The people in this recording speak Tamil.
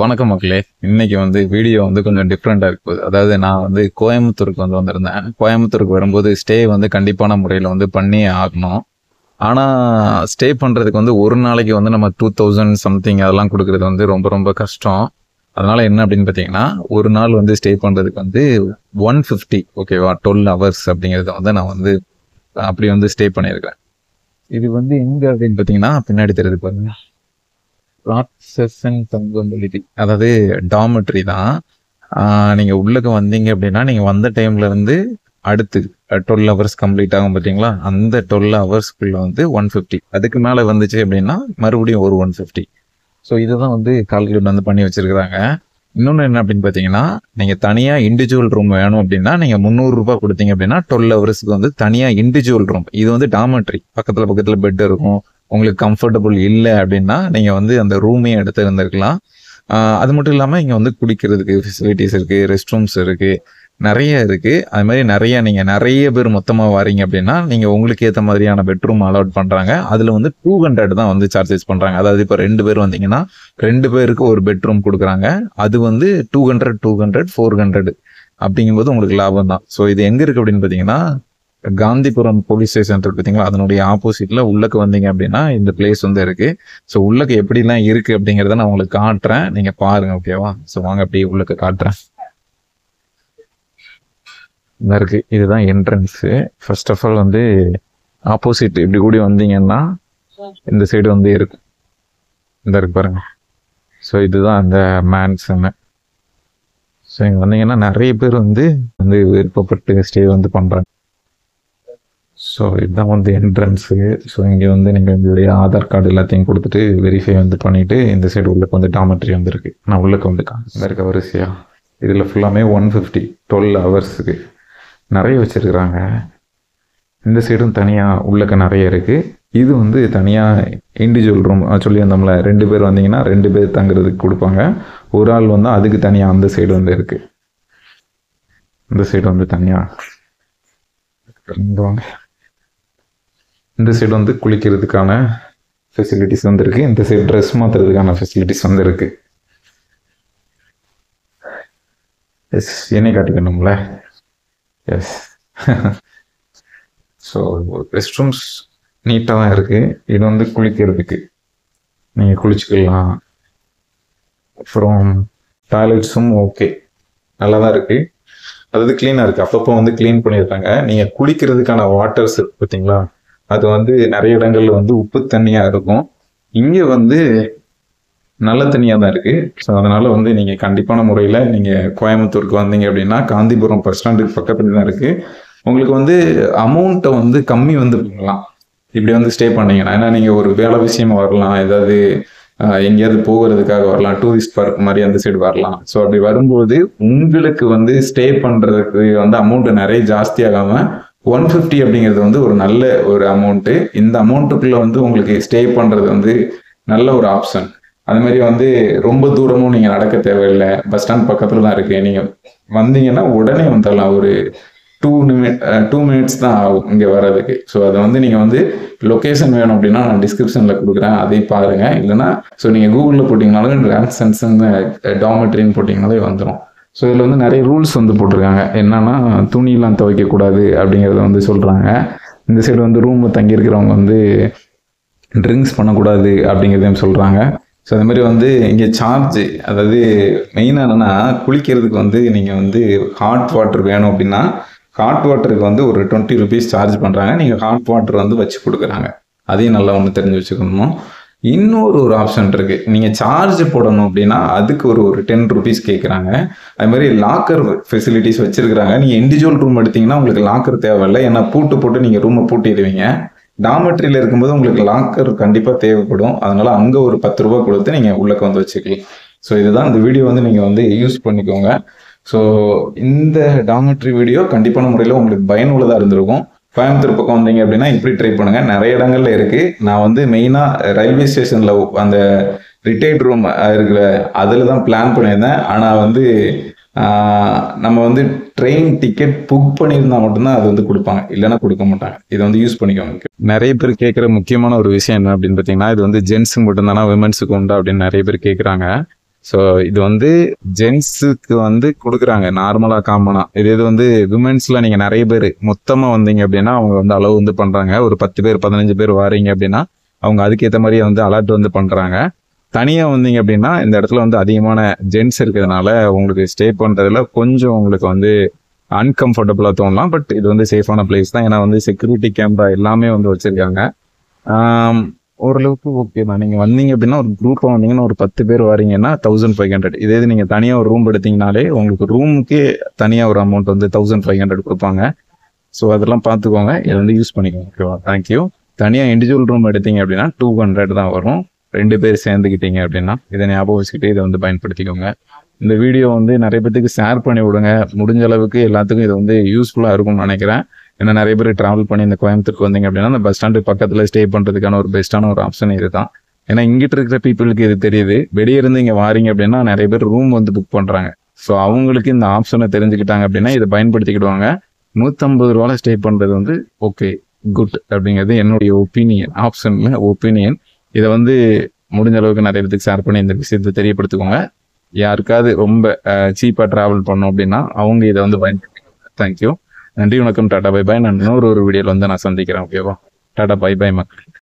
வணக்கம் மக்களே. இன்னைக்கு வீடியோ கொஞ்சம் டிஃப்ரெண்டா இருக்கு போகுது. அதாவது நான் கோயம்புத்தூருக்கு வந்திருந்தேன். கோயம்புத்தூருக்கு வரும்போது ஸ்டே கண்டிப்பான முறையில் பண்ணியே ஆகணும். ஆனா ஸ்டே பண்றதுக்கு ஒரு நாளைக்கு நம்ம 2000 சம்திங் அதெல்லாம் கொடுக்கறது ரொம்ப ரொம்ப கஷ்டம். அதனால என்ன அப்படின்னு பார்த்தீங்கன்னா, ஒரு நாள் ஸ்டே பண்றதுக்கு 150 ஓகேவா, 12 ஹவர்ஸ் அப்படிங்கிறத நான் அப்படி ஸ்டே பண்ணியிருக்கிறேன். இது எங்க அப்படின்னு பார்த்தீங்கன்னா பின்னாடி தெரியுது பாருங்க, அதாவது டாமெட்ரி தான். நீங்க உள்ளக்க வந்தீங்க அப்படின்னா நீங்க வந்த டைம்ல இருந்து அடுத்து 12 ஹவர்ஸ் கம்ப்ளீட் ஆகும் பார்த்தீங்களா, அந்த 12 ஹவர்ஸ்க்குள்ள 150. அதுக்கு மேல வந்துச்சு அப்படின்னா மறுபடியும் ஒரு 150. ஸோ இதுதான் கால்குலேட் பண்ணி வச்சிருக்கிறாங்க. இன்னொன்று என்ன அப்படின்னு பார்த்தீங்கன்னா, நீங்கள் தனியாக இண்டிவிஜுவல் ரூம் வேணும் அப்படின்னா நீங்கள் 300 ரூபாய் கொடுத்தீங்க அப்படின்னா 12 ஹவர்ஸ்க்கு தனியாக இண்டிவிஜுவல் ரூம். இது டாமெட்ரி, பக்கத்தில் பெட் இருக்கும். உங்களுக்கு கம்ஃபர்டபுள் இல்லை அப்படின்னா நீங்கள் அந்த ரூமையும் எடுத்து இருந்திருக்கலாம். அது மட்டும் இல்லாமல் இங்கே குடிக்கிறதுக்கு ஃபெசிலிட்டிஸ் இருக்குது, ரெஸ்ட் ரூம்ஸ் இருக்குது, நிறைய இருக்குது. அது மாதிரி நிறைய பேர் மொத்தமாக வாரீங்க அப்படின்னா நீங்கள் உங்களுக்கு ஏற்ற மாதிரியான பெட்ரூம் அலாட் பண்ணுறாங்க. அதில் 200 தான் சார்ஜஸ் பண்ணுறாங்க. அதாவது இப்போ 2 பேர் வந்தீங்கன்னா 2 பேருக்கு ஒரு பெட்ரூம் கொடுக்குறாங்க. அது 200 400 அப்படிங்கும்போது உங்களுக்கு லாபம் தான். ஸோ இது எங்கே இருக்குது அப்படின்னு பார்த்தீங்கன்னா, காந்திபுரம் போலீஸ் ஸ்டேஷன் இருக்கு பார்த்தீங்களா, அதனுடைய ஆப்போசிட்ல உள்ளக்கு வந்தீங்க அப்படின்னா இந்த பிளேஸ் இருக்கு. ஸோ உள்ளக்கு எப்படிலாம் இருக்கு அப்படிங்கிறத நான் உங்களுக்கு காட்டுறேன், நீங்க பாருங்க ஓகேவா. ஸோ வாங்க அப்படியே உள்ளக்கு காட்டுறேன். இருக்கு, இதுதான் entrance. First of all opposite இப்படி கூடி வந்தீங்கன்னா இந்த சைடு இருக்கு, இந்த இருக்கு பாருங்க. ஸோ இதுதான் அந்த மேன்சன். ஸோ இங்கே வந்தீங்கன்னா நிறைய பேர் விருப்பப்பட்டு ஸ்டே பண்றாங்க. ஸோ இதுதான் என்ட்ரன்ஸு. ஸோ இங்கே நீங்கள் உங்களுடைய ஆதார் கார்டு எல்லாத்தையும் கொடுத்துட்டு வெரிஃபை பண்ணிட்டு இந்த சைடு உள்ளக்கு டாமெட்ரி இருக்கு. நான் உள்ளக்கு இந்த இருக்க வரிசையா இதில் ஃபுல்லாமே 150 12 ஹவர்ஸுக்கு நிறைய வச்சுருக்குறாங்க. இந்த சைடும் தனியாக உள்ளக்க நிறைய இருக்குது. இது தனியாக இண்டிவிஜுவல் ரூம் சொல்லி வந்தோம்ல, 2 பேர் வந்தீங்கன்னா 2 பேர் தங்குறதுக்கு கொடுப்பாங்க. ஒரு ஆள் அதுக்கு தனியாக அந்த சைடு இருக்குது. இந்த சைடு தனியாக வாங்க. இந்த சைடு குளிக்கிறதுக்கான ஃபெசிலிட்டிஸ் இருக்கு. இந்த சைடு ட்ரெஸ் மாற்றுறதுக்கான ஃபெசிலிட்டிஸ் இருக்கு. எஸ், என்னை காட்டிக்கணும்ல. எஸ். ஸோ ரெஸ்ட் ரூம்ஸ் நீட்டாக தான் இருக்குது. இது குளிக்கிறதுக்கு நீங்கள் குளிச்சுக்கலாம். அப்புறம் டாய்லெட்ஸும் ஓகே, நல்லா தான் இருக்குது. அதாவது க்ளீனாக இருக்குது, அப்பப்போ க்ளீன் பண்ணியிருக்காங்க. நீங்கள் குளிக்கிறதுக்கான வாட்டர்ஸ் இருக்கு பார்த்தீங்களா, அது நிறைய இடங்கள்ல உப்பு தண்ணியாக இருக்கும். இங்கே நல்ல தண்ணியாக தான் இருக்குது. ஸோ அதனால் நீங்கள் கண்டிப்பான முறையில் நீங்கள் கோயம்புத்தூருக்கு வந்தீங்க அப்படின்னா காந்திபுரம் பஸ் ஸ்டாண்டுக்கு பக்கத்தில் தான் இருக்குது. உங்களுக்கு அமௌண்ட்டை கம்மி பண்ணலாம் இப்படி ஸ்டே பண்ணீங்கன்னா. ஏன்னா நீங்கள் ஒரு வேலை விஷயமா வரலாம், ஏதாவது எங்கேயாவது போகிறதுக்காக வரலாம், டூரிஸ்ட் பார்க் மாதிரி அந்த சைடு வரலாம். ஸோ அப்படி வரும்போது உங்களுக்கு ஸ்டே பண்ணுறதுக்கு அமௌண்ட்டு நிறைய ஜாஸ்தியாகாமல் 150 அப்படிங்கிறது ஒரு நல்ல ஒரு அமௌண்ட்டு. இந்த அமௌண்ட்டுக்குள்ளே உங்களுக்கு ஸ்டே பண்ணுறது நல்ல ஒரு ஆப்ஷன். அது மாதிரி ரொம்ப தூரமும் நீங்கள் நடக்க தேவையில்லை, பஸ் ஸ்டாண்ட் பக்கத்தில் தான் இருக்குது. நீங்கள் வந்தீங்கன்னா உடனே வந்துடலாம். ஒரு 2 மினிட்ஸ் தான் ஆகும் இங்கே வர்றதுக்கு. ஸோ அதை நீங்கள் லொக்கேஷன் வேணும் அப்படின்னா நான் டிஸ்கிரிப்ஷனில் கொடுக்குறேன், அதையும் பாருங்கள். இல்லைன்னா ஸோ நீங்கள் கூகுளில் போட்டிங்கனாலும் ரான்சன்ஸ்ன்னு டாமெட்ரின்னு போட்டிங்கனாலே வந்துடும். ஸோ இதில் நிறைய ரூல்ஸ் போட்டிருக்காங்க. என்னன்னா, துணியெலாம் துவைக்கக்கூடாது அப்படிங்கிறத சொல்கிறாங்க. இந்த சைடு ரூமில் தங்கியிருக்கிறவங்க ட்ரிங்க்ஸ் பண்ணக்கூடாது அப்படிங்கிறதையும் சொல்கிறாங்க. ஸோ அது மாதிரி இங்கே சார்ஜ், அதாவது மெயினாக என்னென்னா குளிக்கிறதுக்கு நீங்கள் ஹாட் வாட்டர் வேணும் அப்படின்னா ஹாட் வாட்டருக்கு ஒரு 20 ருபீஸ் சார்ஜ் பண்ணுறாங்க. நீங்கள் ஹாட் வாட்டர் வச்சு கொடுக்குறாங்க. அதையும் நல்லா தெரிஞ்சு வச்சுக்கணும். இன்னொரு ஆப்ஷன் இருக்குது, நீங்கள் சார்ஜ் போடணும் அப்படின்னா அதுக்கு ஒரு 10 ருபீஸ் கேட்குறாங்க. அது மாதிரி லாக்கர் ஃபெசிலிட்டிஸ் வச்சுருக்குறாங்க. நீங்கள் இண்டிவிஜுவல் ரூம் எடுத்தீங்கன்னா உங்களுக்கு லாக்கர் தேவையில்லை, ஏன்னா பூட்டு போட்டு நீங்கள் ரூமை பூட்டிடுவீங்க. டாமெட்ரியில் இருக்கும்போது உங்களுக்கு லாக்கர் கண்டிப்பாக தேவைப்படும். அதனால் அங்கே ஒரு 10 ரூபா கொடுத்து நீங்கள் உள்ளக்க வச்சுக்கலாம். ஸோ இதுதான் இந்த வீடியோ நீங்கள் யூஸ் பண்ணிக்கோங்க. ஸோ இந்த டாமெட்ரி வீடியோ கண்டிப்பான முறையில் உங்களுக்கு பயனுள்ளதாக இருந்திருக்கும். கோயம்புத்தூர் பக்கம் வந்தீங்க அப்படின்னா இப்படி ட்ரை பண்ணுங்கள், நிறைய இடங்கள்ல இருக்குது. நான் மெயினாக ரயில்வே ஸ்டேஷனில் அந்த ரிட்டையர்ட் ரூம் இருக்கிற அதில் தான் பிளான் பண்ணியிருந்தேன். ஆனால் நம்ம ட்ரெயின் டிக்கெட் புக் பண்ணியிருந்தா மட்டும்தான் அது கொடுப்பாங்க, இல்லைன்னா கொடுக்க மாட்டாங்க. இதை யூஸ் பண்ணிக்கோங்க. நிறைய பேர் கேட்குற முக்கியமான ஒரு விஷயம் என்ன அப்படின்னு பார்த்தீங்கன்னா, இது ஜென்ஸுக்கு மட்டும்தானா விமன்ஸுக்கு உண்டா அப்படின்னு நிறைய பேர் கேட்குறாங்க. ஸோ இது வந்து ஜென்ஸுக்கு வந்து கொடுக்குறாங்க நார்மலாக காமனாக. இது வந்து விமென்ஸில் நீங்கள் நிறைய பேர் மொத்தமாக வந்தீங்க அப்படின்னா அவங்க வந்து அளவு வந்து பண்ணுறாங்க. ஒரு 10 பேர் 15 பேர் வாரீங்க அப்படின்னா அவங்க அதுக்கேற்ற மாதிரியே வந்து அலர்ட் வந்து பண்ணுறாங்க. தனியாக வந்தீங்க அப்படின்னா இந்த இடத்துல வந்து அதிகமான ஜென்ஸ் இருக்கிறதுனால உங்களுக்கு ஸ்டே பண்ணுறதுல கொஞ்சம் உங்களுக்கு வந்து அன்கம்ஃபர்டபுளாக தோணலாம். பட் இது வந்து சேஃபான பிளேஸ் தான். ஏன்னா வந்து செக்யூரிட்டி கேமரா எல்லாமே வந்து வச்சுருக்காங்க. ஓரளவுக்கு ஓகே தான். நீங்கள் வந்தீங்க அப்படின்னா ஒரு குரூப்பாக வந்தீங்கன்னா ஒரு 10 பேர் வரீங்கன்னா 1500. இதே இது நீங்கள் தனியாக ஒரு ரூம் எடுத்தீங்கனாலே உங்களுக்கு ரூமுக்கே தனியாக ஒரு அமௌண்ட் வந்து 1500 கொடுப்பாங்க. ஸோ அதெல்லாம் பார்த்துக்கோங்க. இதை வந்து யூஸ் பண்ணிக்கோங்க. ஓகேவா? தேங்க்யூ. தனியாக இண்டிவிஜுவல் ரூம் எடுத்தீங்க அப்படின்னா 200 தான் வரும். 2 பேர் சேர்ந்துக்கிட்டீங்க அப்படின்னா இதை ஞாபகம் வச்சுக்கிட்டு இதை வந்து பயன்படுத்திக்கோங்க. இந்த வீடியோ வந்து நிறைய பேருக்கு ஷேர் பண்ணி விடுங்க. முடிஞ்ச அளவுக்கு எல்லாத்துக்கும் இது வந்து யூஸ்ஃபுல்லாக இருக்கும்னு நினைக்கிறேன். ஏன்னா நிறைய பேர் ட்ராவல் பண்ணி இந்த கோயம்புத்தூருக்கு வந்தீங்க அப்படின்னா அந்த பஸ் ஸ்டாண்டு பக்கத்தில் ஸ்டே பண்ணுறதுக்கான ஒரு பெஸ்ட்டான ஒரு ஆப்ஷன் இதுதான். ஏன்னா இங்கிட்ட இருக்கிற பீப்புளுக்கு இது தெரியுது. வெளியே இருந்து இங்கே வாரீங்க அப்படின்னா நிறைய பேர் ரூம் வந்து புக் பண்ணுறாங்க. ஸோ அவங்களுக்கு இந்த ஆப்ஷனை தெரிஞ்சுக்கிட்டாங்க அப்படின்னா இதை பயன்படுத்திக்கிடுவாங்க. 150 ரூபாயில் ஸ்டே பண்ணுறது வந்து ஓகே குட் அப்படிங்கிறது என்னுடைய ஒப்பீனியன். இதை வந்து முடிஞ்ச அளவுக்கு நிறைய பேருக்கு ஷேர் பண்ணி இந்த விஷயத்தை தெரியப்படுத்திக்கோங்க. யாருக்காவது ரொம்ப சீப்பாக ட்ராவல் பண்ணோம் அப்படின்னா அவங்க இதை வந்து பயன்படுத்திக்கோங்க. தேங்க்யூ. நன்றி, வணக்கம், டாடா பை பாய். நான் இன்னொரு வீடியோவில் வந்து நான் சந்திக்கிறேன். ஓகேவா? டாடா பை பாய் மக்கள்.